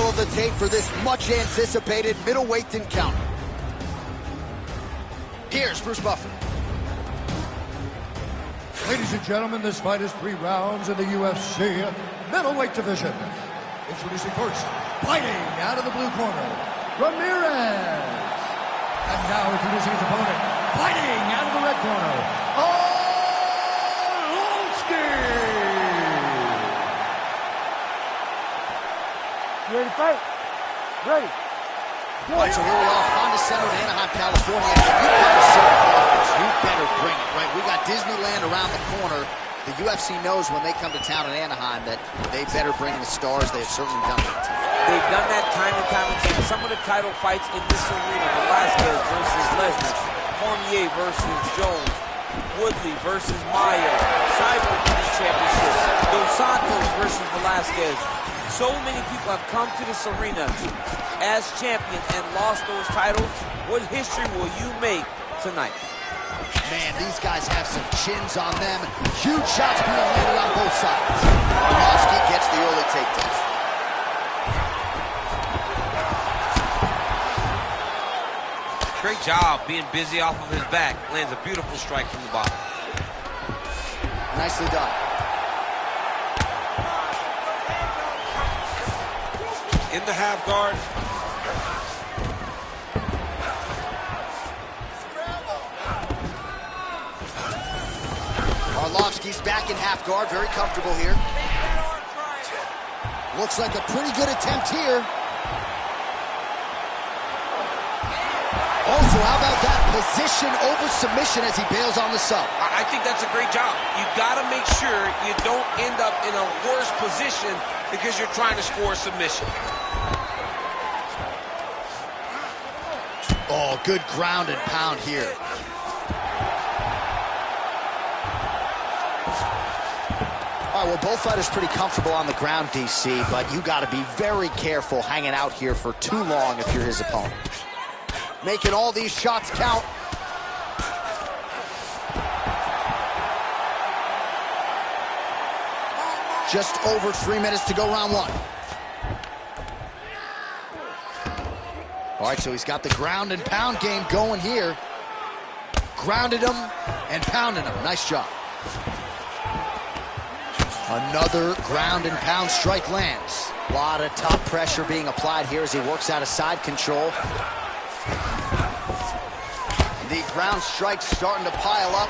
roll the tape for this much-anticipated middleweight encounter. Here's Bruce Buffer. Ladies and gentlemen, this fight is 3 rounds in the UFC middleweight division. Introducing first, fighting out of the blue corner, Ramirez. And now introducing his opponent, fighting out of the red corner, Arlovski. You ready to fight? Ready. All right, so here we are, Honda Center in Anaheim, California. If you come to Center Conference, you better bring it, right? We got Disneyland around the corner. The UFC knows when they come to town in Anaheim that they better bring the stars. They have certainly done that. They've done that time and time again. Some of the title fights in this arena, Velasquez versus Lesnar, Cormier versus Jones, Woodley versus Maia, Cyborg winning championship, Dos Santos versus Velasquez. So many people have come to this arena as champion and lost those titles. What history will you make tonight? Man, these guys have some chins on them. Huge shots being landed on both sides. Arlovski gets the early takedown. Great job being busy off of his back. Lands a beautiful strike from the bottom. Nicely done. In the half guard. Arlovski's back in half guard, very comfortable here. Looks like a pretty good attempt here. Also, how about that position over submission as he bails on the sub? I think that's a great job. You gotta make sure you don't end up in a worse position because you're trying to score a submission. Oh, good ground and pound here. All right, well, both fighters pretty comfortable on the ground, DC, but you got to be very careful hanging out here for too long if you're his opponent. Making all these shots count. Just over 3 minutes to go, round 1. All right, so he's got the ground and pound game going here. Grounded him and pounded him. Nice job. Another ground and pound strike lands. A lot of top pressure being applied here as he works out of side control. The ground strikes starting to pile up.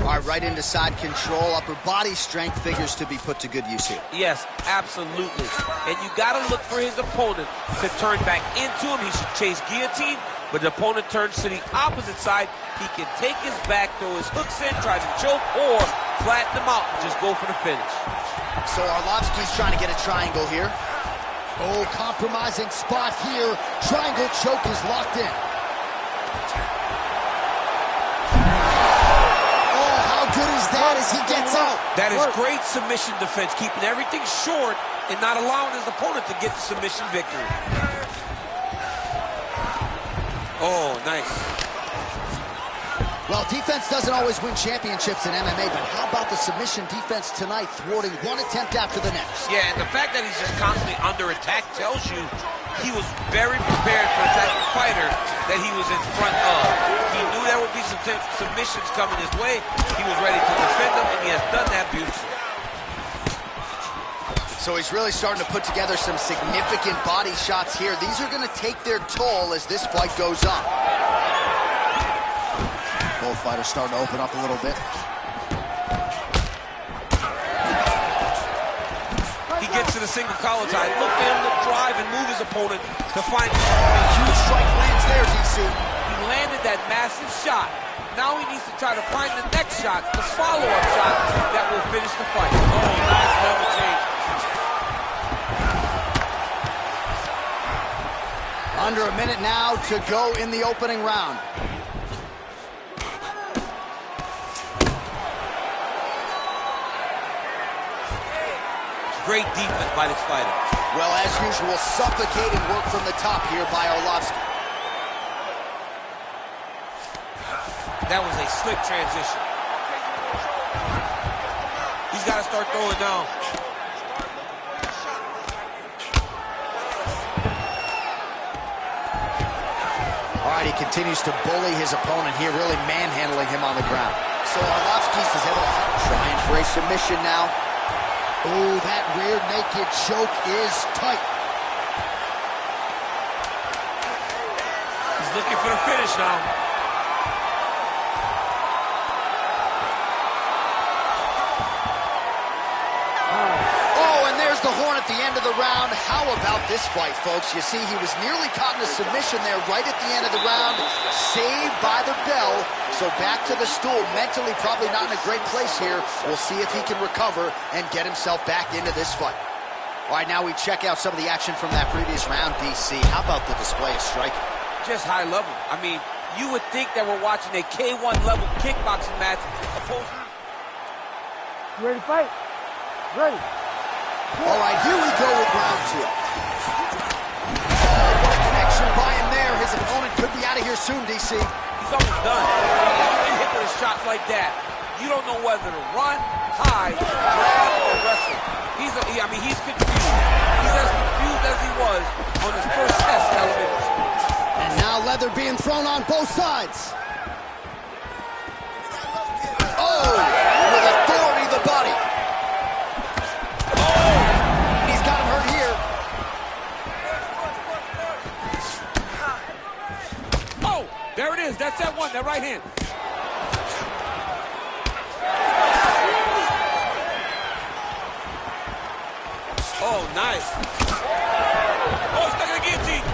All right, right into side control. Upper body strength figures to be put to good use here. Yes, absolutely. And you got to look for his opponent to turn back into him. He should chase guillotine, but the opponent turns to the opposite side. He can take his back, throw his hooks in, try to choke, or flatten him out and just go for the finish. So Arlovski's trying to get a triangle here. Oh, compromising spot here. Triangle choke is locked in. Good as that as he gets out. That is great submission defense, keeping everything short and not allowing his opponent to get the submission victory. Oh, nice. Well, defense doesn't always win championships in MMA, but how about the submission defense tonight, thwarting one attempt after the next? Yeah, and the fact that he's just constantly under attack tells you he was very prepared for the type of fighter that he was in front of. He knew there would be some submissions coming his way. He was ready to defend them, and he has done that beautifully. So he's really starting to put together some significant body shots here. These are going to take their toll as this fight goes on. Both fighters starting to open up a little bit. He gets to the single collar tie. Look for him to drive and move his opponent to find a huge strike lands there, DC. He landed that massive shot. Now he needs to try to find the next shot, the follow-up shot that will finish the fight. Oh, nice level change. Under a minute now to go in the opening round. Great defense by this fighter. Well, as usual, suffocating work from the top here by Arlovski. That was a slick transition. got to start throwing now. All right, he continues to bully his opponent here, really manhandling him on the ground. So Arlovskis is able to trying for a submission now. Oh, that rear naked choke is tight. He's looking for the finish now. Oh, and there's the horn at the end of the round. How about this fight, folks? You see, he was nearly caught in a submission there right at the end of the round. Saved by the bell. So back to the stool. Mentally probably not in a great place here. We'll see if he can recover and get himself back into this fight. All right, now we check out some of the action from that previous round, DC. How about the display of striking? Just high level. I mean, you would think that we're watching a K1 level kickboxing match. You ready to fight? Ready. All right, here we go with round two. Oh, what a connection by him there. His opponent could be out of here soon, DC. He's almost done. You get hit with a shot like that, you don't know whether to run, hide, grab, or wrestle. He's confused. He's as confused as he was on his first test television. And now leather being thrown on both sides. Oh, with authority the body. Oh, he's got him hurt here. Oh, there it is. That's that one, that right hand. Oh, nice. Oh, stuck in the guillotine.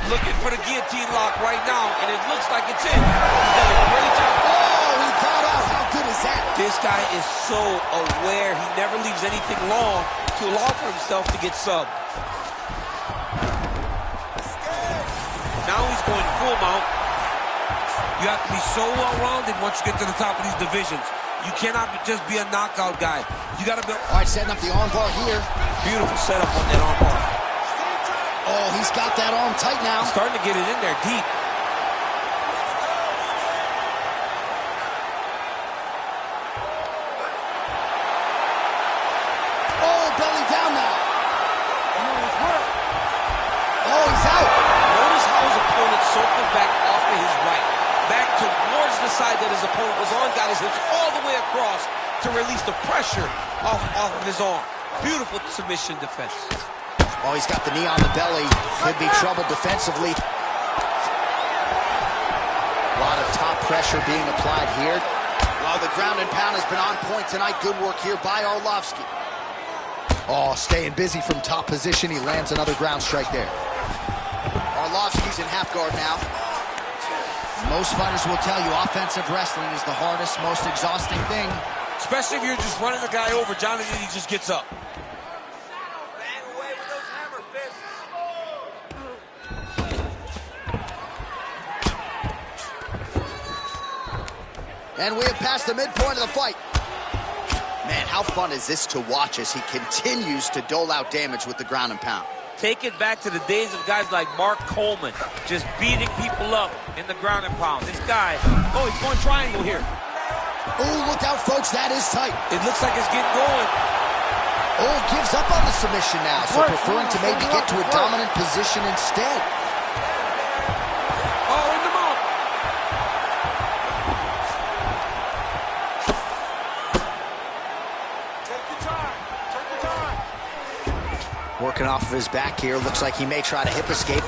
Looking for the guillotine lock right now, and it looks like it's in. He's done a great job. Oh, he got out. How good is that? This guy is so aware. He never leaves anything long to allow for himself to get subbed. Now he's going full mount. You have to be so well-rounded once you get to the top of these divisions. You cannot just be a knockout guy. You got to be... All right, setting up the armbar here. Beautiful setup on that armbar. Oh, he's got that arm tight now. Starting to get it in there deep. Oh, belly down now. Oh, he's out. Notice how his opponent circled back off to his right. Back towards the side that his opponent was on. Got his hips all the way across to release the pressure off of his arm. Beautiful submission defense. Oh, he's got the knee on the belly. Could be trouble defensively. A lot of top pressure being applied here. Well, the ground and pound has been on point tonight. Good work here by Arlovsky. Oh, staying busy from top position. He lands another ground strike there. Arlovsky's in half guard now. Most fighters will tell you offensive wrestling is the hardest, most exhausting thing. Especially if you're just running the guy over, Jonathan, he just gets up. And we have passed the midpoint of the fight. Man, how fun is this to watch as he continues to dole out damage with the ground and pound. Take it back to the days of guys like Mark Coleman, just beating people up in the ground and pound. This guy, oh, he's going triangle here. Oh, look out, folks, that is tight. It looks like it's getting going. Oh, gives up on the submission now, so preferring to maybe get to a dominant position instead. Oh, in the mouth. Take your time. Take your time. Working off of his back here. Looks like he may try to hip escape.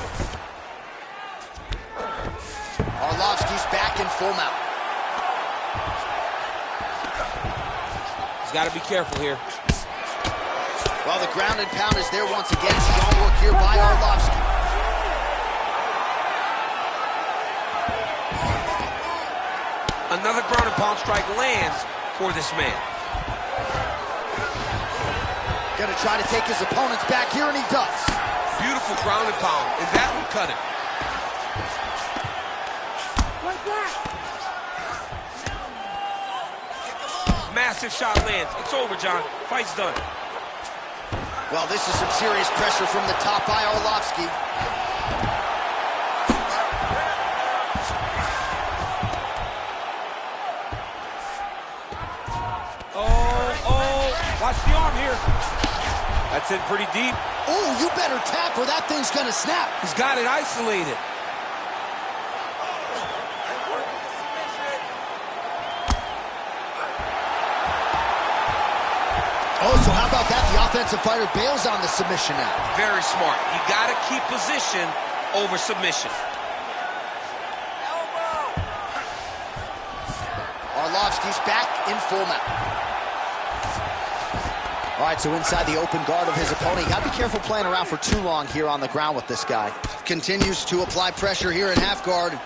Arlovsky's back in full mount. He's got to be careful here. Well, the ground and pound is there once again. Strong work here by Arlovsky. Another ground and pound strike lands for this man. Gonna try to take his opponents back here, and he does. Beautiful ground and pound, and that would cut him. Massive shot lands. It's over, John. Fight's done. Well, this is some serious pressure from the top by Arlovsky. Oh, Watch the arm here. That's in pretty deep. Oh, you better tap or that thing's gonna snap. He's got it isolated. Oh, so how about that? The offensive fighter bails on the submission now. Very smart. You got to keep position over submission. Arlovsky's back in full mount. All right, so inside the open guard of his opponent. You got to be careful playing around for too long here on the ground with this guy. Continues to apply pressure here in half guard.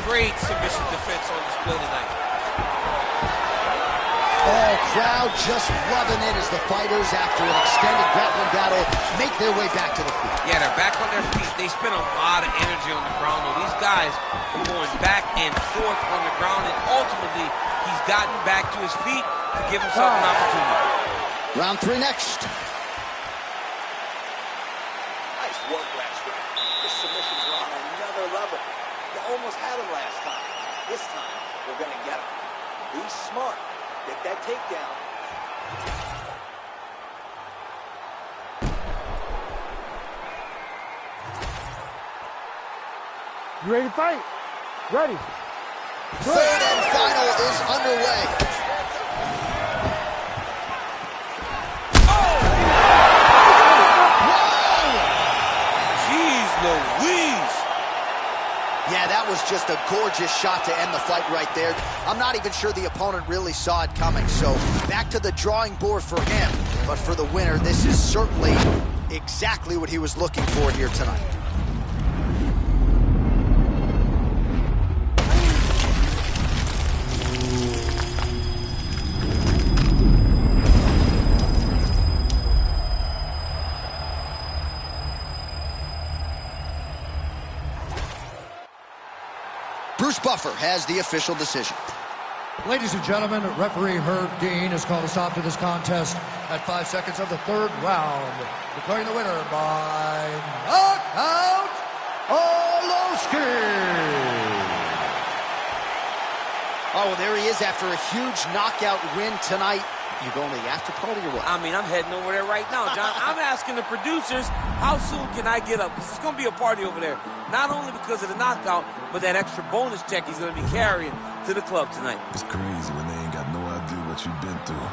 Great submission defense on display tonight. Oh, crowd just loving it as the fighters, after an extended grappling battle, make their way back to the feet. Yeah, they're back on their feet. They spend a lot of energy on the ground. These guys are going back and forth on the ground, and ultimately, he's gotten back to his feet to give himself an opportunity. Round 3 next. Nice work last round. His submissions are on another level. You almost had him last time. This time, we're going to get him. Be smart. Get that takedown. You ready to fight? Ready. Third and final is underway. Jeez Louise. Yeah, that was just a gorgeous shot to end the fight right there. I'm not even sure the opponent really saw it coming. So back to the drawing board for him. But for the winner, this is certainly exactly what he was looking for here tonight. Bruce Buffer has the official decision. Ladies and gentlemen, referee Herb Dean has called a stop to this contest at 5 seconds of the third round, declaring the winner by knockout, Arlovsky. Oh, well, there he is after a huge knockout win tonight. You going to the after party or what? I mean, I'm heading over there right now, John. I'm asking the producers, how soon can I get up? Because it's going to be a party over there. Not only because of the knockout, but that extra bonus check he's going to be carrying to the club tonight. It's crazy when they ain't got no idea what you've been through.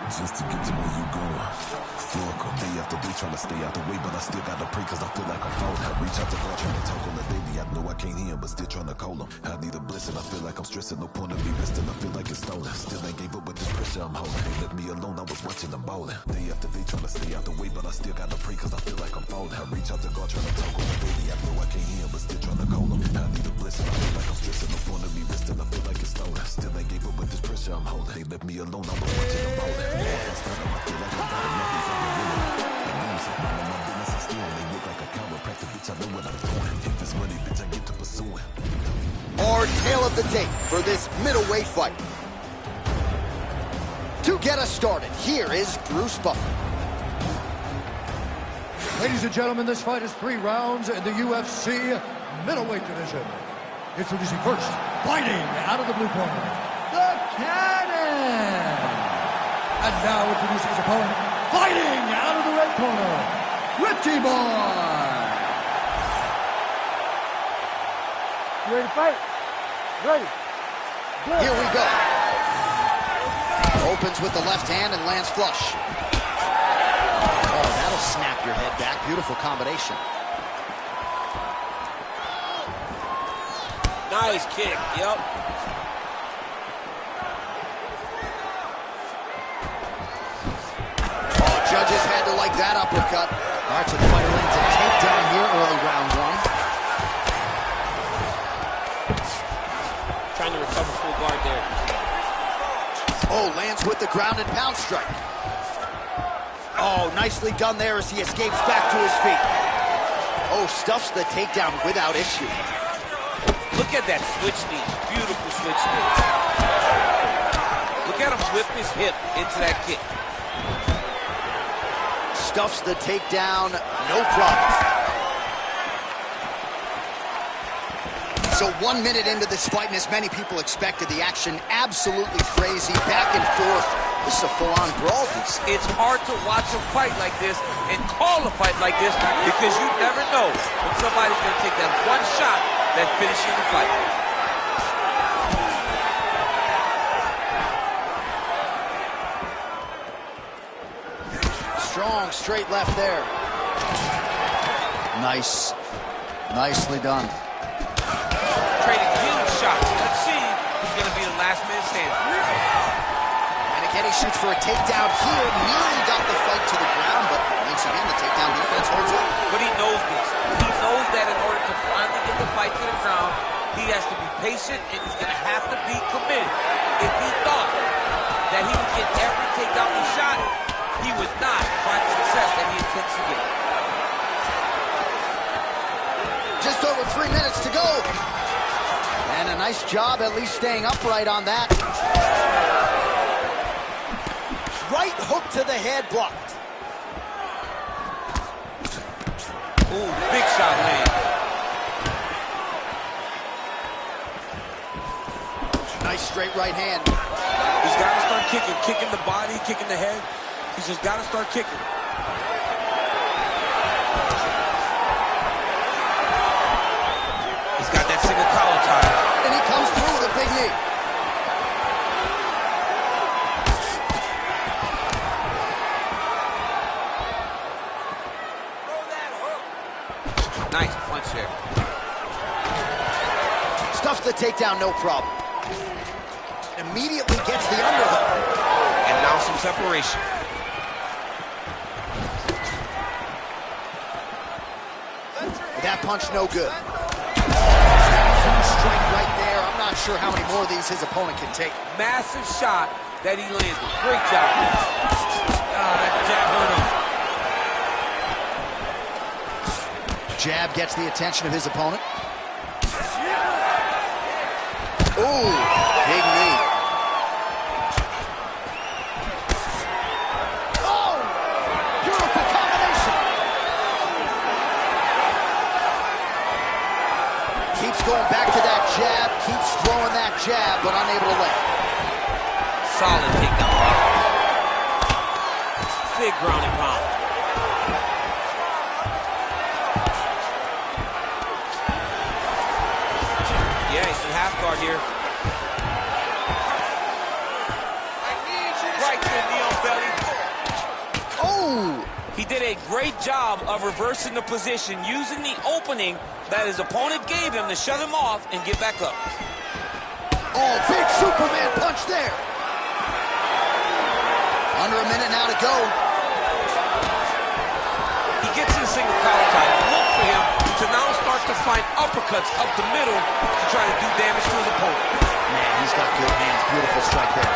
Just to get to where you going. Fuck 'em. Day after day trying to stay out the way, but I still gotta pray cause I feel like I'm falling. I reach out to God trying to talk on the daily. I know I can't hear him, but still trying to call him. I need a blessing, I feel like I'm stressing. No point of me resting, I feel like it's stolen. Still ain't gave up with this pressure I'm holding. They left me alone, I was watching them ballin'. Day after day trying to stay out the way, but I still gotta pray cause I feel like I'm falling. I reach out to God trying to talk on the daily. I know I can't hear him, but still trying to call him. I need a blessing, I feel like I'm stressing. No point of me resting, I feel like it's stolen. Still ain't gave up with this pressure I'm holding. They left me alone, I was watching them ballin'. If I start up, I feel like I'm got enough if I'm willing. The names of my business is still. They look like a chiropractor, bitch, I know what I'm doing. If it's money, bitch, I get to pursuing. Our tale of the tape for this middleweight fight. To get us started, here is Bruce Buffer. Ladies and gentlemen, this fight is 3 rounds in the UFC middleweight division. Introducing first, fighting out of the blue corner, the Cannon. And now introducing his opponent, fighting out of the red corner, Richie Boy. You ready to fight? Ready. Good. Here we go. Opens with the left hand and lands flush. Oh, that'll snap your head back. Beautiful combination. Nice kick, yep. Oh, judges had to like that uppercut. All right, so the fighter lands a takedown here early round 1. Trying to recover full guard there. Oh, lands with the ground and pound strike. Oh, nicely done there as he escapes back to his feet. Oh, stuffs the takedown without issue. Look at that switch knee. Beautiful switch knee. Look at him whip his hip into that kick. Stuffs the takedown, no problem. So 1 minute into this fight, and as many people expected, the action absolutely crazy, back and forth. This is a full-on brawl. It's hard to watch a fight like this and call a fight like this because you never know when somebody's going to take that one shot that finishes the fight. Strong straight left there. Nice. Nicely done. Trading huge shots. Let's see who's going to be the last man standing. And again, he shoots for a takedown here. Nearly got the fight to the ground, but once again, the takedown defense holds up. But he knows this. He knows that in order to finally get the fight to the ground, he has to be patient and he's going to have to be committed. If he thought that he would get every takedown he shot, he would not find the success that he intends to get. Just over 3 minutes to go. And a nice job at least staying upright on that. Right hook to the head, blocked. Ooh, big shot land. Nice straight right hand. He's got to start kicking the body, kicking the head. He's just got to start kicking. He's got that single collar tie. And he comes through with a big knee. Nice punch there. Stuffs the takedown, no problem. Immediately gets the underhook. And now some separation. That punch no good. Strike right there. I'm not sure how many more of these his opponent can take. Massive shot that he landed. Great job. That jab hurt him. Jab gets the attention of his opponent. Ooh, big knee. Oh, beautiful combination. Keeps going back to that jab, keeps throwing that jab, but unable to land. Solid takedown. Big ground and pound. Yeah, he's in half guard here. Right to the knee on belly. Oh! He did a great job of reversing the position, using the opening that his opponent gave him to shut him off and get back up. Oh, big Superman punch there. Under a minute now to go. He gets in a single collar tie. Look for him to now start to find uppercuts up the middle to try to do damage to his opponent. Man, he's got good hands. Beautiful strike there.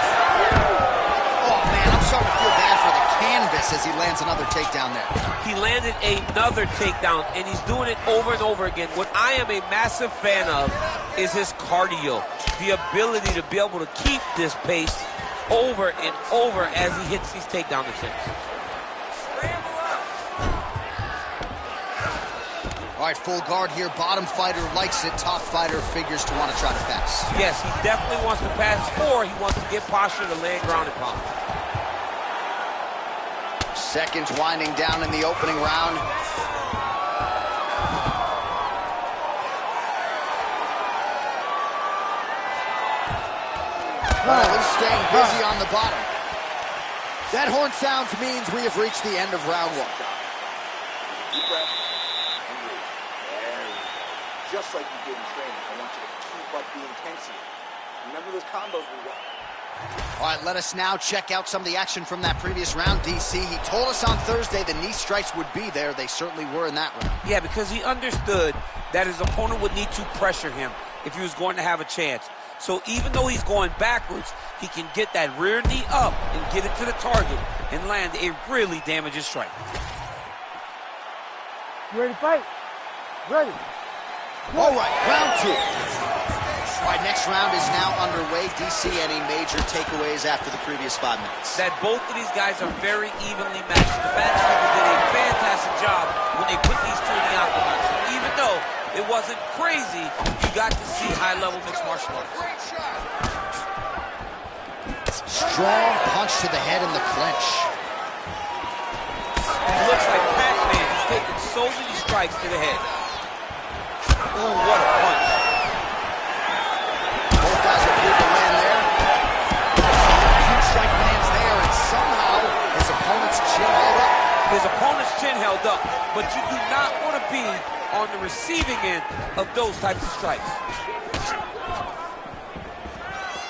Oh, man, I'm starting to feel bad for the canvas as he lands another takedown there. He landed another takedown, and he's doing it over and over again. What I am a massive fan of is his cardio, the ability to be able to keep this pace over and over as he hits these takedown attempts. All right, full guard here. Bottom fighter likes it. Top fighter figures to want to try to pass. Yes, he definitely wants to pass, or he wants to get posture to land ground and pound. Seconds winding down in the opening round. Well, he's staying busy on the bottom. That horn sounds means we have reached the end of round one. Deep breath and breathe. There you go. Just like you did in training, I want you to keep up the intensity. Remember those combos we worked. All right, let us now check out some of the action from that previous round, DC. He told us on Thursday the knee strikes would be there. They certainly were in that round. Yeah, because he understood that his opponent would need to pressure him if he was going to have a chance. So even though he's going backwards, he can get that rear knee up and get it to the target and land a really damaging strike. You ready to fight? Ready. All right, round two. All right, next round is now underway. DC, any major takeaways after the previous 5 minutes? That both of these guys are very evenly matched. The matchmakers did a fantastic job when they put these two in the octagon. So even though It wasn't crazy. You got to see high-level mixed martial arts. Strong punch to the head in the clinch. It looks like Pac-Man. He's taking so many strikes to the head. Ooh, what a punch. Both guys are good to land there. Huge strike lands there, and somehow his opponent's chin held up. His opponent's chin held up, but you do not want to be on the receiving end of those types of strikes.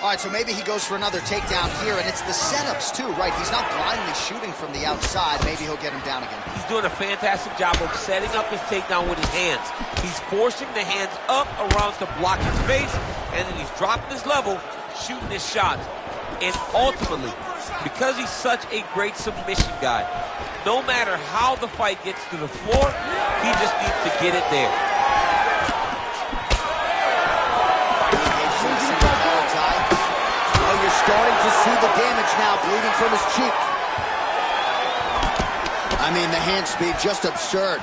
All right, so maybe he goes for another takedown here, and it's the setups too, right? He's not blindly shooting from the outside. Maybe he'll get him down again. He's doing a fantastic job of setting up his takedown with his hands. He's forcing the hands up around to block his face, and then he's dropping his level, shooting his shots. And ultimately, because he's such a great submission guy, no matter how the fight gets to the floor, he just needs to get it there. Oh, you're starting to see the damage now, bleeding from his cheek. I mean, the hand speed, just absurd.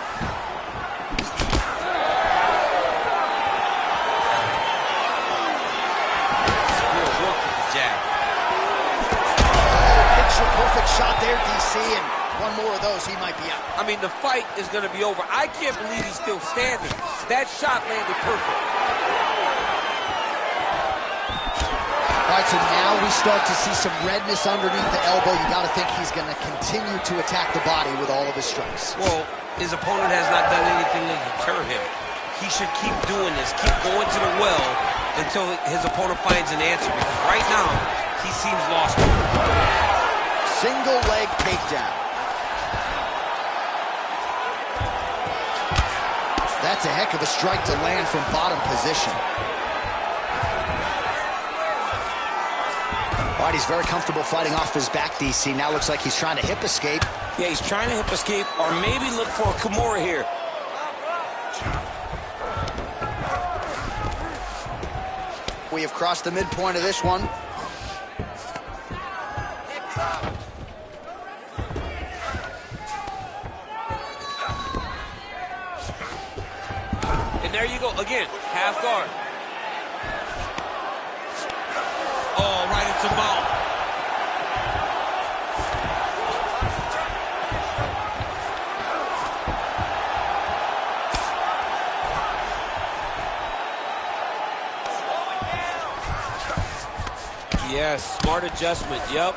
Perfect shot there, DC, and one more of those, he might be out. I mean, the fight is going to be over. I can't believe he's still standing. That shot landed perfect. All right, so now we start to see some redness underneath the elbow. You got to think he's going to continue to attack the body with all of his strikes. Well, his opponent has not done anything to deter him. He should keep doing this, keep going to the well until his opponent finds an answer. Because right now, he seems lost. Single leg takedown. That's a heck of a strike to land from bottom position. All right, he's very comfortable fighting off his back, DC. Now looks like he's trying to hip escape. Yeah, he's trying to hip escape or maybe look for a Kimura here. We have crossed the midpoint of this one. And there you go, again, half guard. Oh, right into mouth. Yes, smart adjustment, yep.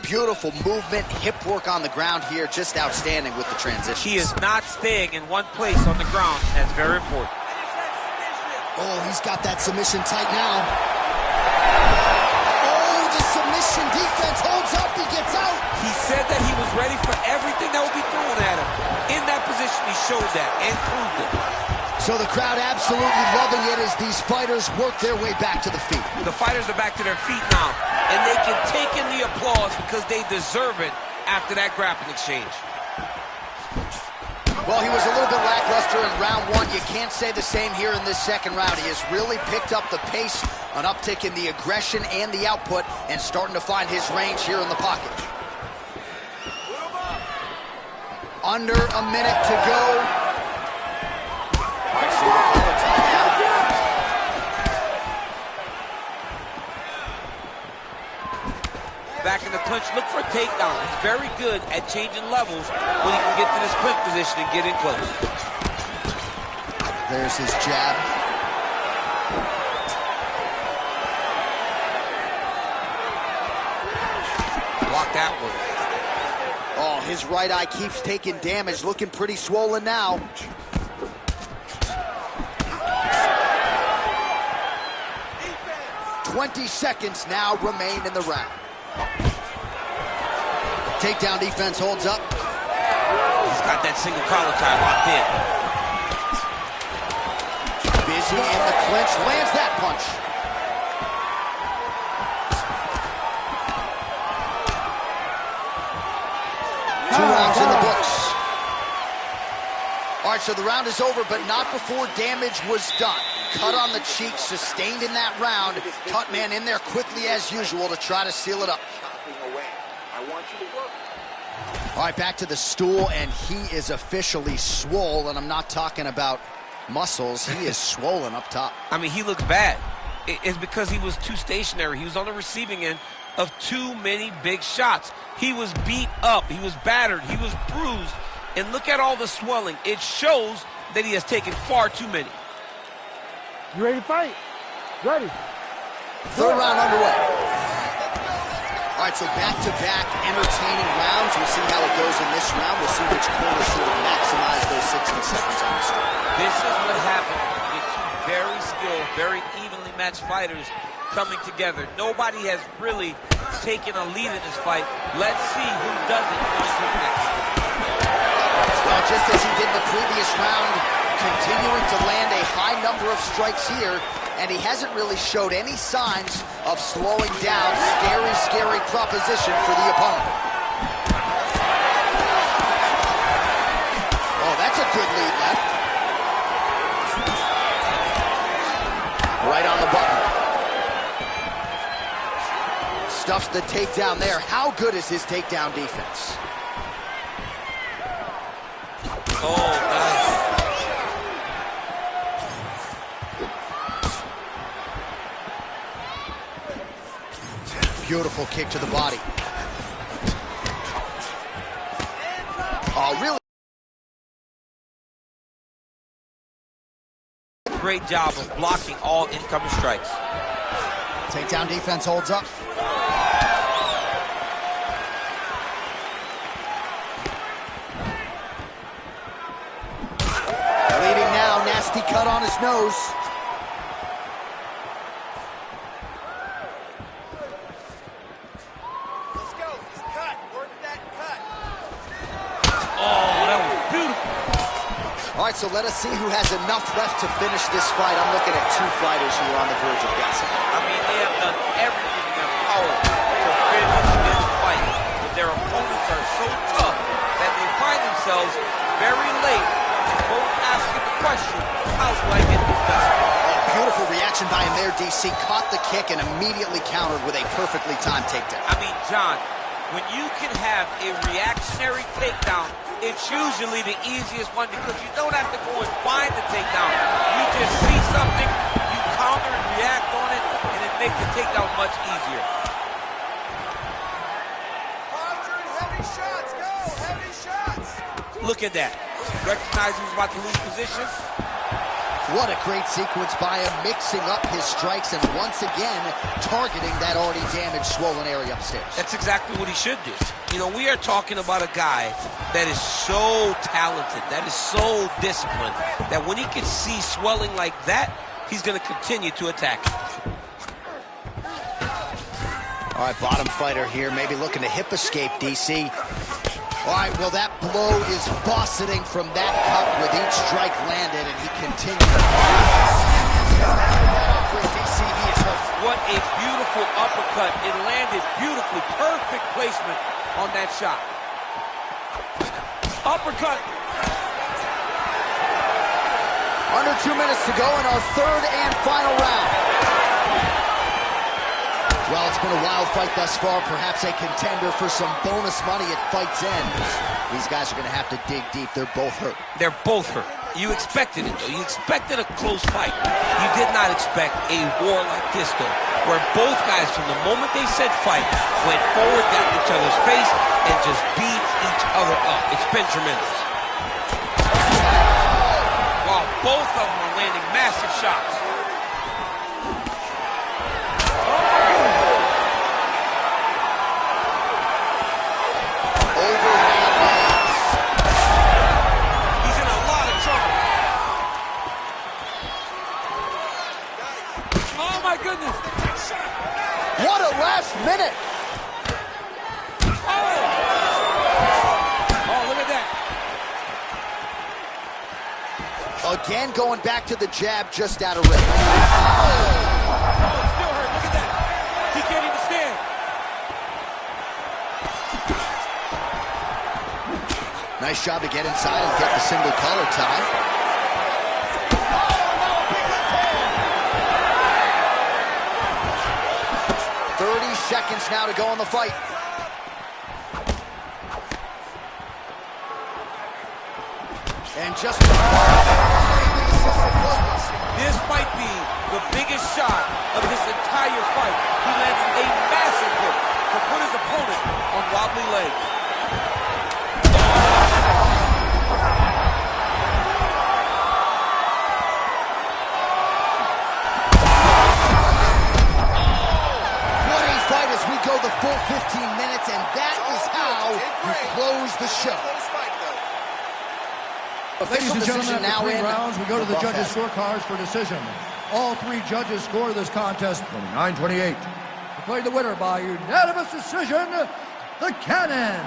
Beautiful movement, hip work on the ground here, just outstanding with the transition. He is not staying in one place on the ground. That's very important. Oh, he's got that submission tight now. Oh, the submission defense holds up, he gets out. He said that he was ready for everything that would be thrown at him. In that position, he showed that and proved it. So the crowd absolutely loving it as these fighters work their way back to the feet. The fighters are back to their feet now, and they can take in the applause because they deserve it after that grappling exchange. Well, he was a little bit lackluster in round one. You can't say the same here in this second round. He has really picked up the pace, an uptick in the aggression and the output, and starting to find his range here in the pocket. Under a minute to go. Back in the clinch, look for a takedown. He's very good at changing levels when he can get to this clinch position and get in close. There's his jab. Block that one. Oh, his right eye keeps taking damage, looking pretty swollen now. Defense. 20 seconds now remain in the round. Takedown defense holds up. He's got that single collar tie locked in. Busy in the clinch, lands that punch. Two rounds in the books. All right, so the round is over, but not before damage was done. Cut on the cheek, sustained in that round. Cut man in there quickly as usual to try to seal it up. Chopping away. I want you to work. All right, back to the stool, and he is officially swole, and I'm not talking about muscles. He is swollen up top. I mean, he looks bad. It's because he was too stationary. He was on the receiving end of too many big shots. He was beat up. He was battered. He was bruised. And look at all the swelling. It shows that he has taken far too many. You ready to fight? Ready. Third round underway. All right, so back-to-back entertaining rounds. We'll see how it goes in this round. We'll see which corner sort of maximize those 60 seconds on the start. This is what happens when you get two very skilled, very evenly matched fighters coming together. Nobody has really taken a lead in this fight. Let's see who does it next. Well, just as he did in the previous round, continuing to land a high number of strikes here, and he hasn't really showed any signs of slowing down. Scary, scary proposition for the opponent. Oh, that's a good lead left. Right on the button. Stuffs the takedown there. How good is his takedown defense? Oh, nice. Beautiful kick to the body. Oh, really? Great job of blocking all incoming strikes. Takedown defense holds up. Bleeding now, nasty cut on his nose. Let's go. Just cut. Work that cut. Oh, that was beautiful. All right, so let us see who has enough left to finish this fight. I'm looking at two fighters who are on the verge of guessing. I mean, they have done everything in their power to finish this fight. But their opponents are so tough that they find themselves very late and both asking the question, how do I get this done? Oh, beautiful reaction by him there, DC. Caught the kick and immediately countered with a perfectly timed takedown. I mean, John, when you can have a reactionary takedown, it's usually the easiest one because you don't have to go and find the takedown. You just see something, you counter and react on it, and it makes the takedown much easier. Posture and heavy shots. Go. Heavy shots. Look at that. Recognize he was about to lose position. What a great sequence by him, mixing up his strikes and once again targeting that already damaged, swollen area upstairs. That's exactly what he should do. You know, we are talking about a guy that is so talented, that is so disciplined, that when he can see swelling like that, he's going to continue to attack it. All right, bottom fighter here, maybe looking to hip escape, DC. All right, well, that blow is buffeting from that cut with each strike landed, and he continues. DC, he is hurt. What a beautiful uppercut. It landed beautifully. Perfect placement on that shot. Uppercut. Under 2 minutes to go in our third and final round. Well, it's been a wild fight thus far, perhaps a contender for some bonus money at fight's end. These guys are going to have to dig deep. They're both hurt. They're both hurt. You expected it, though. You expected a close fight. You did not expect a war like this, though, where both guys, from the moment they said fight, went forward, got in each other's face, and just beat each other up. It's been tremendous. While both of them are landing massive shots. What a last minute! Oh, look at that. Again, going back to the jab just out of rhythm. Oh, it's still hurt. Look at that. He can't even stand. Nice job to get inside and get the single collar tie. 30 seconds now to go in the fight. And just This might be the biggest shot of his entire fight. He landed a massive hook to put his opponent on wobbly legs. What a fight as we go the full 15 minutes, and that is how you close the show. Ladies and gentlemen, now after 3 in rounds, we go to the judges' buffet. scorecards for decision. All 3 judges score this contest 29-28. Declared the winner by unanimous decision, the Cannon.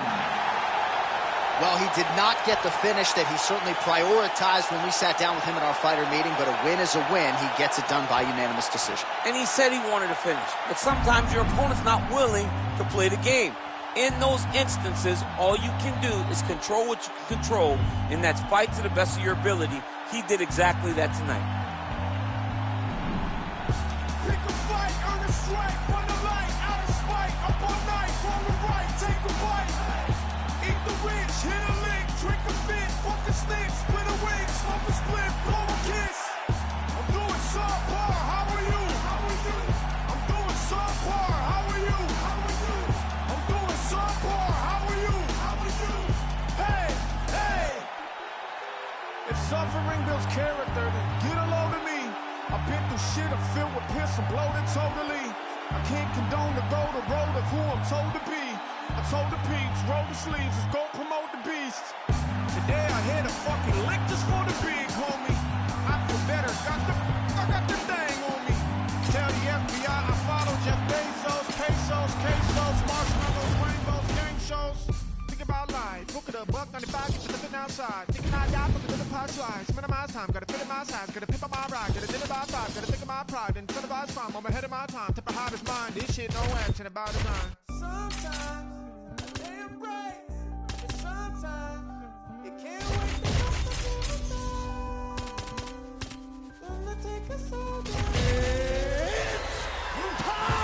Well, he did not get the finish that he certainly prioritized when we sat down with him at our fighter meeting, but a win is a win. He gets it done by unanimous decision. And he said he wanted to finish. But sometimes your opponent's not willing to play the game. In those instances, all you can do is control what you can control, and that's fight to the best of your ability. He did exactly that tonight. Pick a fight, earn a strike, run a light, out of spite, up all night, roll the right, take a bite. Eat the rich, hit a lick, drink a fit, fuck a stick, split a wig, smoke a split, blow a kiss. I'm doing subpar, how are you? How are you? I'm doing subpar, how are you? How are you? I'm doing subpar, how are you? How are you? Hey, hey! If suffering builds character, then get a load of me. I've been through shit, I'm filled with piss, I'm bloated totally. I can't condone to go the road of who I'm told to be. I told the peeps, roll the sleeves, let's go promote the beast. Today I hit a fucking lick just for the big homie. I feel better, I got the thing on me. Tell the FBI I follow Jeff Bezos, pesos, quesos, marshmallows, rainbows, game shows. Think about life, book it a buck 95, get you living outside. Thinking I die, look at the pie slice. Minimize time, gotta fit in my size, gotta pick up my ride, gotta dinner by 5, gotta think of my pride, incentivize crime, I'm ahead of my time, tip of hobby's mind. This shit no action about design. Sometimes damn right, and sometimes you can't wait to come to take us all down. It's time!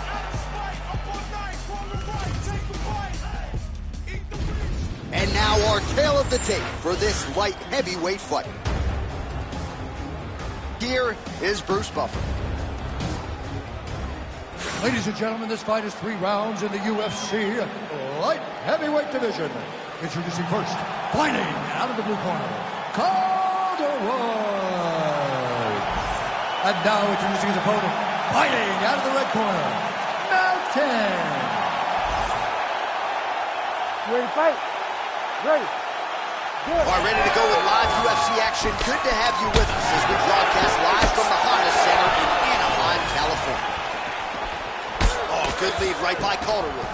Out of spite, up all night, roll the right, take a bite. Eat the rich. And now our tale of the tape for this light heavyweight fight. Here is Bruce Buffer. Ladies and gentlemen, this fight is 3 rounds in the UFC light heavyweight division. Introducing first, fighting out of the blue corner, Calderwood. And now introducing his opponent, fighting out of the red corner, Mountain. You ready to fight? Ready. Good. All right, ready to go with live UFC action. Good to have you with us as we broadcast live from the Honda Center in Anaheim, California. Oh, good lead right by Calderwood.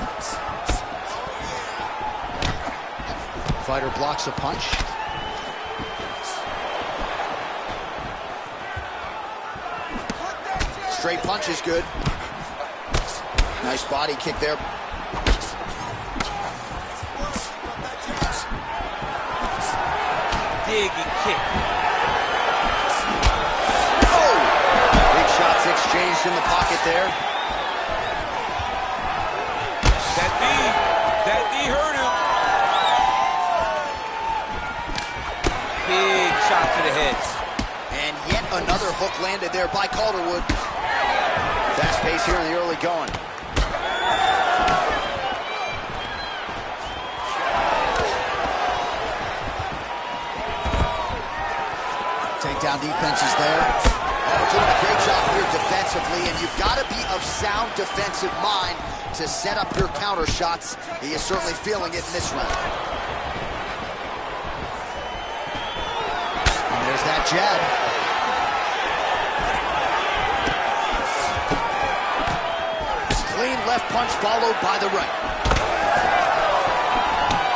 Fighter blocks a punch. Straight punch is good. Nice body kick there. Dig and kick. Oh! Big shots exchanged in the pocket there. That knee hurt him. Big shot to the head. And yet another hook landed there by Calderwood. Fast pace here in the early going. Takedown defenses there. Oh, doing a great job here defensively, and you've got to be of sound defensive mind to set up your counter shots. He is certainly feeling it in this round. And there's that jab. Clean left punch followed by the right.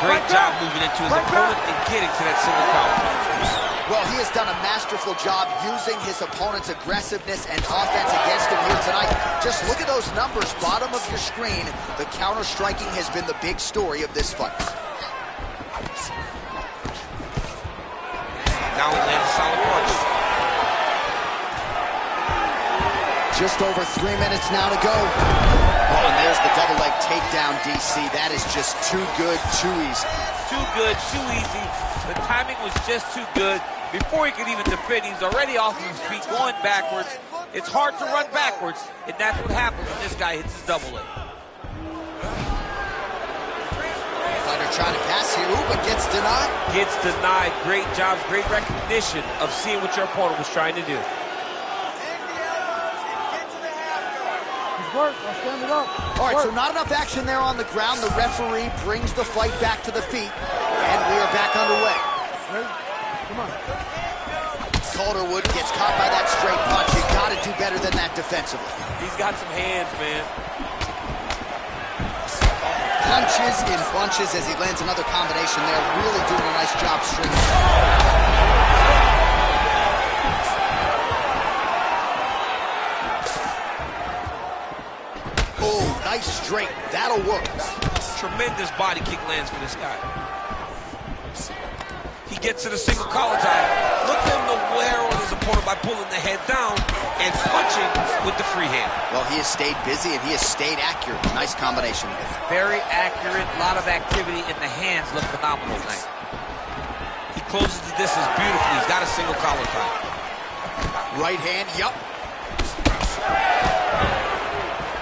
Great job moving into his opponent and getting to that single count. Well, he has done a masterful job using his opponent's aggressiveness and offense against him here tonight. Just look at those numbers, bottom of your screen. The counter-striking has been the big story of this fight. Now he lands a solid punch. Just over 3 minutes now to go. Oh, and there there's the double leg takedown, DC. That is just too good, too easy. Too good, too easy. The timing was just too good. Before he could even defend, he's already off of his feet, going backwards. It's hard to run backwards, and that's what happens when this guy hits his double leg. Fighter trying to pass here, ooh, but gets denied. Gets denied. Great job, great recognition of seeing what your opponent was trying to do. Work, I'll stand it up. All right, so not enough action there on the ground. The referee brings the fight back to the feet, and we are back underway. Ready? Come on. Calderwood gets caught by that straight punch. You got to do better than that defensively. He's got some hands, man. Punches in bunches as he lands another combination there. Really doing a nice job stringing. Nice straight, that'll work. Tremendous body kick lands for this guy. He gets to the single collar tie. Look at him to wear on his opponent by pulling the head down and punching with the free hand. Well, he has stayed busy and he has stayed accurate. Nice combination. Very accurate, a lot of activity, and the hands look phenomenal tonight. He closes the distance beautifully. He's got a single collar tie. Right hand, yup.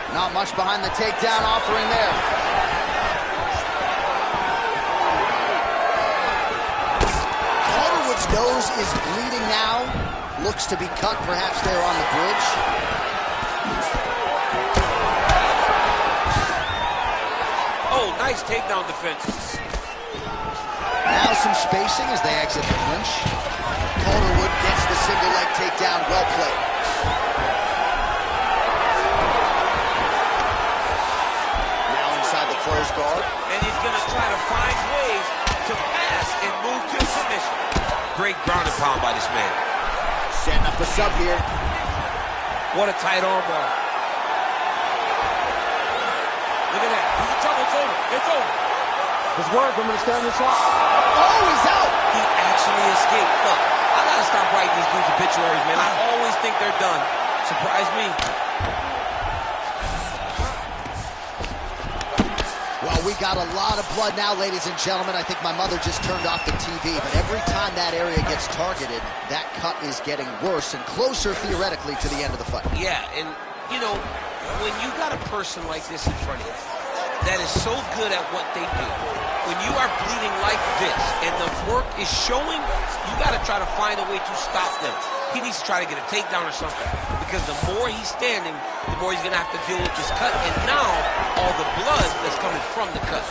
Not much behind the takedown offering there. Calderwood's nose is bleeding now. Looks to be cut perhaps there on the bridge. Oh, nice takedown defense. Now some spacing as they exit the clinch. Calderwood gets the single leg takedown, well played. First guard. And he's going to try to find ways to pass and move to submission. Great ground and pound by this man. Setting up a sub here. What a tight arm bar. Look at that. He's in trouble. It's over. It's over. Let's work. I'm going to stand this up. Oh, he's out. He actually escaped. Look, I got to stop writing these dudes obituaries, man. I always think they're done. Surprise me. Well, we got a lot of blood now, ladies and gentlemen. I think my mother just turned off the TV, but every time that area gets targeted, that cut is getting worse and closer, theoretically, to the end of the fight. Yeah, and, you know, when you got a person like this in front of you that is so good at what they do, when you are bleeding like this and the work is showing, you got to try to find a way to stop them. He needs to try to get a takedown or something, because the more he's standing, the more he's going to have to deal with this cut, and now all the blood that's coming from the cut.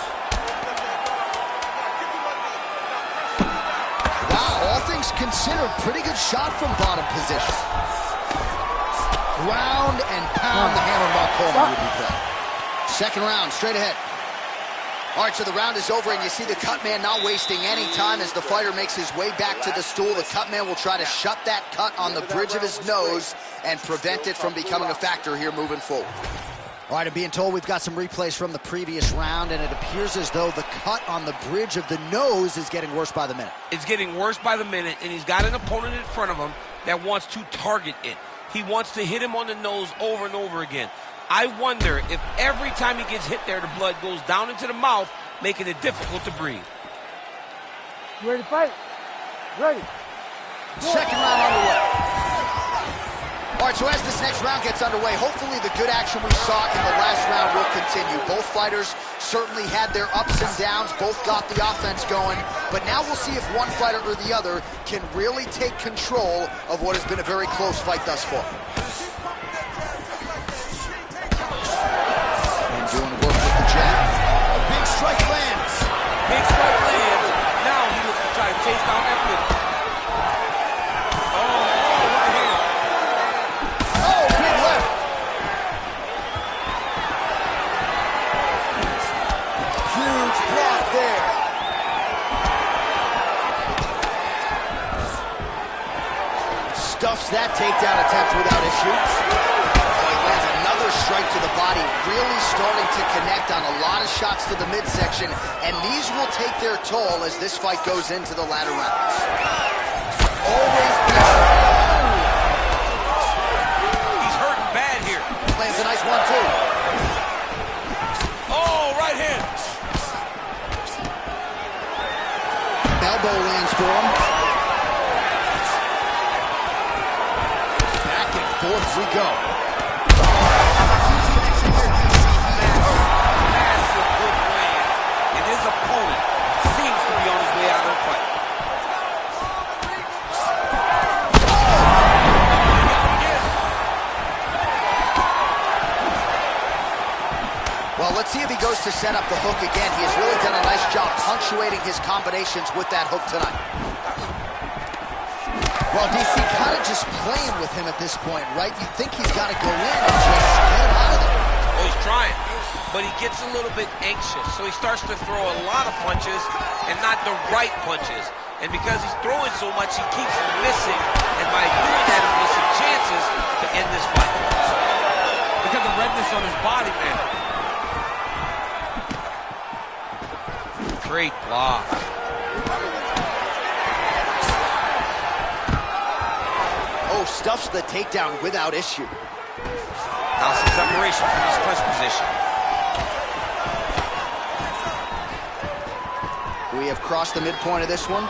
Wow, all things considered, pretty good shot from bottom position. Ground and pound, the hammer Mark Coleman would be playing. Second round, straight ahead. All right, so the round is over, and you see the cut man not wasting any time as the fighter makes his way back to the stool. The cut man will try to shut that cut on the bridge of his nose and prevent it from becoming a factor here moving forward. All right, I'm being told we've got some replays from the previous round, and it appears as though the cut on the bridge of the nose is getting worse by the minute. It's getting worse by the minute, and he's got an opponent in front of him that wants to target it. He wants to hit him on the nose over and over again. I wonder if every time he gets hit there, the blood goes down into the mouth, making it difficult to breathe. You ready to fight? Ready. Second round underway. All right, so as this next round gets underway, hopefully the good action we saw in the last round will continue. Both fighters certainly had their ups and downs, both got the offense going, but now we'll see if one fighter or the other can really take control of what has been a very close fight thus far. Doing work with the jab. A big strike lands. Big strike lands. Now he looks to try to chase down that whip. Oh, right here. Oh, big left. Huge block there. Stuffs that takedown attempt without issue. Strike to the body, really starting to connect on a lot of shots to the midsection, and these will take their toll as this fight goes into the latter rounds. Always He's hurting bad here. Lands a nice one, too. elbow lands for him. Back and forth we go. Massive good land, and his opponent seems to be on his way out of the fight. Well, let's see if he goes to set up the hook again. He has really done a nice job punctuating his combinations with that hook tonight. Well, DC kind of just playing with him at this point, right? You think he's got to go in and just get him out of there. Oh, he's trying, but he gets a little bit anxious, so he starts to throw a lot of punches and not the right punches. And because he's throwing so much, he keeps missing, and by doing that, he's missing chances to end this fight. Look at the redness on his body, man. Great block. Oh, stuffs the takedown without issue. Now some separation from his clinch position. We have crossed the midpoint of this one. Oh,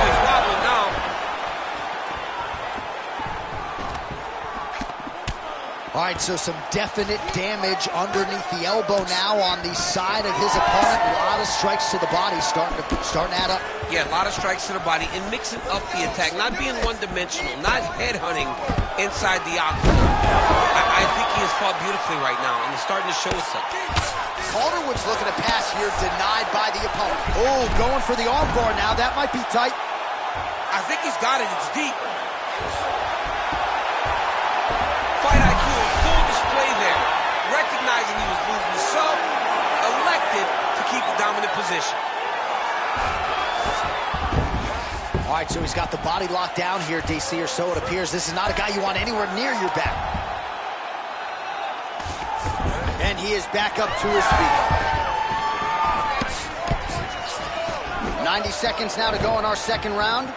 he's wobbling now. All right, so some definite damage underneath the elbow now on the side of his opponent. A lot of strikes to the body starting to add up. Yeah, a lot of strikes to the body and mixing up the attack, not being one-dimensional, not headhunting inside the octagon. I think he has fought beautifully right now, and it's starting to show itself. Calderwood's looking to pass here, denied by the opponent. Oh, going for the armbar now. That might be tight. I think he's got it. It's deep. Fight IQ on full display there. Recognizing he was moving sub, elected to keep the dominant position. All right, so he's got the body locked down here, DC, or so it appears. This is not a guy you want anywhere near your back. And he is back up to his feet. 90 seconds now to go in our second round.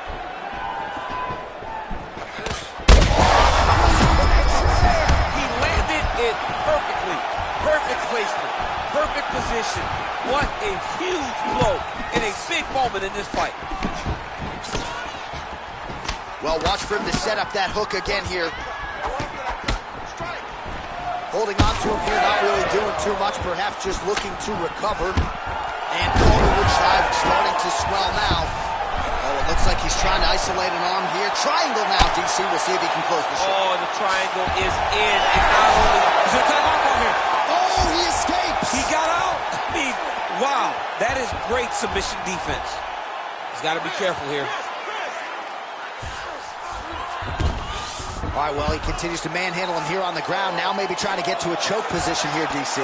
He landed it perfectly. Perfect placement. Perfect position. What a huge blow and a big moment in this fight. Well, watch for him to set up that hook again here. Holding on to him here, not really doing too much, perhaps just looking to recover. And Calderwood starting to swell now. Oh, it looks like he's trying to isolate an arm here. Triangle now, DC. We'll see if he can close the show. Oh, the triangle is in. And not only... He's going to tie off on here. Oh, he escapes. He got out. I mean, wow. That is great submission defense. He's got to be careful here. All right, well, he continues to manhandle him here on the ground. Now maybe trying to get to a choke position here, DC.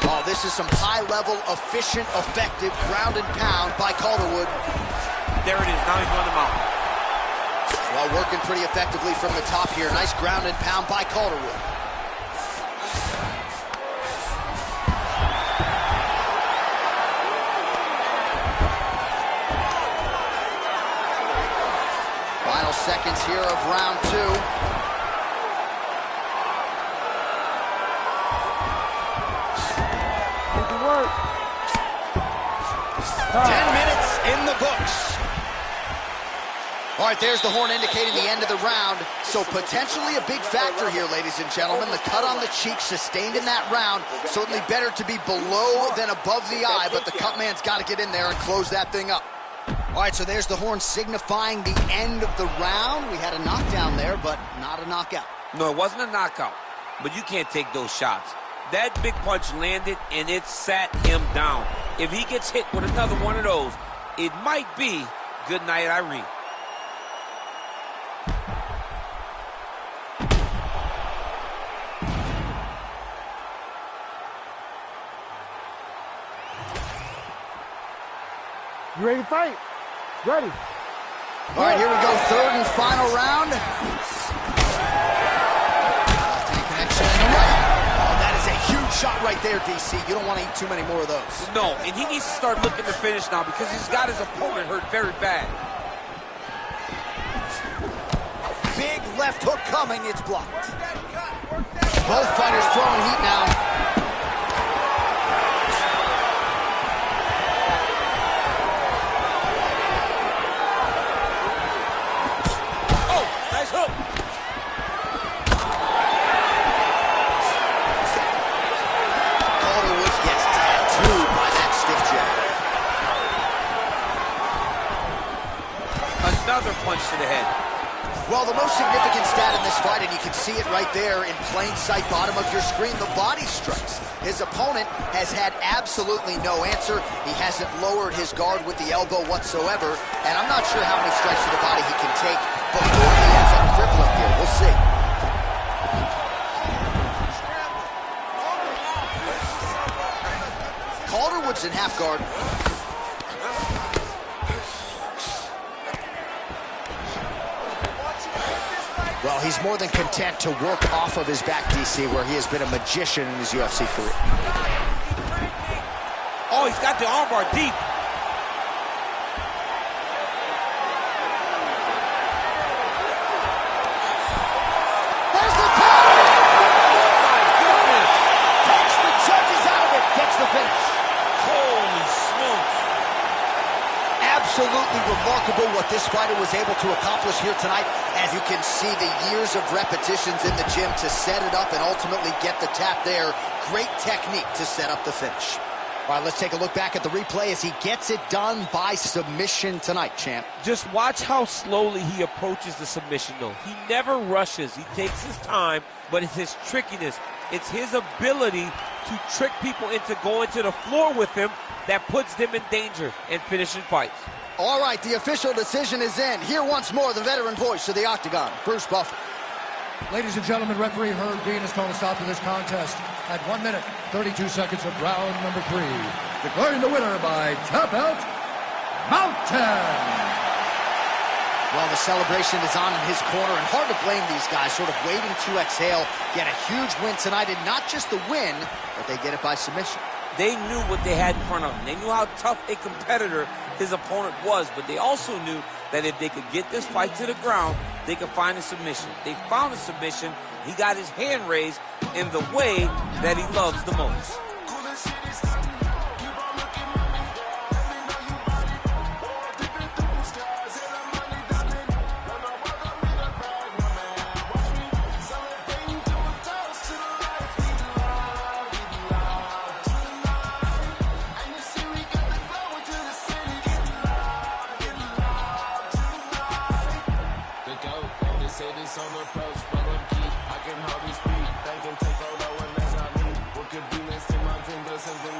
Oh, this is some high-level, efficient, effective ground and pound by Calderwood. There it is. Now he's on the mount. Well, working pretty effectively from the top here. Nice ground and pound by Calderwood. Final seconds here of round two. Good work. 10 minutes in the books. All right, there's the horn indicating the end of the round. So potentially a big factor here, ladies and gentlemen. The cut on the cheek sustained in that round. Certainly better to be below than above the eye, but the cut man's got to get in there and close that thing up. All right, so there's the horn signifying the end of the round. We had a knockdown there, but not a knockout. No, it wasn't a knockout, but you can't take those shots. That big punch landed, and it sat him down. If he gets hit with another one of those, it might be good night, Irene. You ready to fight? Ready. All right, here we go. Third and final round. Connection in the right. Oh, that is a huge shot right there, DC. You don't want to eat too many more of those. No, and he needs to start looking to finish now because he's got his opponent hurt very bad. Big left hook coming. It's blocked. Both fighters throwing heat now. punch to the head. Well, the most significant stat in this fight, and you can see it right there in plain sight, bottom of your screen, the body strikes. His opponent has had absolutely no answer. He hasn't lowered his guard with the elbow whatsoever, and I'm not sure how many strikes to the body he can take before he ends up crippling here. We'll see. Calderwood's in half guard. Well, he's more than content to work off of his back, DC, where he has been a magician in his UFC career. Oh, he's got the armbar deep. There's the tap! Oh, my goodness. Takes the judges out of it, gets the finish. Holy smokes. Absolutely remarkable what this fighter was able to accomplish here tonight. As you can see, the years of repetitions in the gym to set it up and ultimately get the tap there. Great technique to set up the finish. All right, let's take a look back at the replay as he gets it done by submission tonight, champ. Just watch how slowly he approaches the submission, though. He never rushes. He takes his time, but it's his trickiness. It's his ability to trick people into going to the floor with him that puts them in danger and finishing fights. All right, the official decision is in. Here once more, the veteran voice of the Octagon, Bruce Buffer. Ladies and gentlemen, referee Herb Dean has called a stop to this contest at 1 minute, 32 seconds of round number 3. Declaring the winner by tap out, Mountain. Well, the celebration is on in his corner, and hard to blame these guys, sort of waiting to exhale, get a huge win tonight, and not just the win, but they get it by submission. They knew what they had in front of them. They knew how tough a competitor his opponent was, but they also knew that if they could get this fight to the ground, they could find a submission. They found a submission. He got his hand raised in the way that he loves the most. On the approach, but I'm key. I can hardly speak. They can take photo and that's not me. What could be next to my dream, but something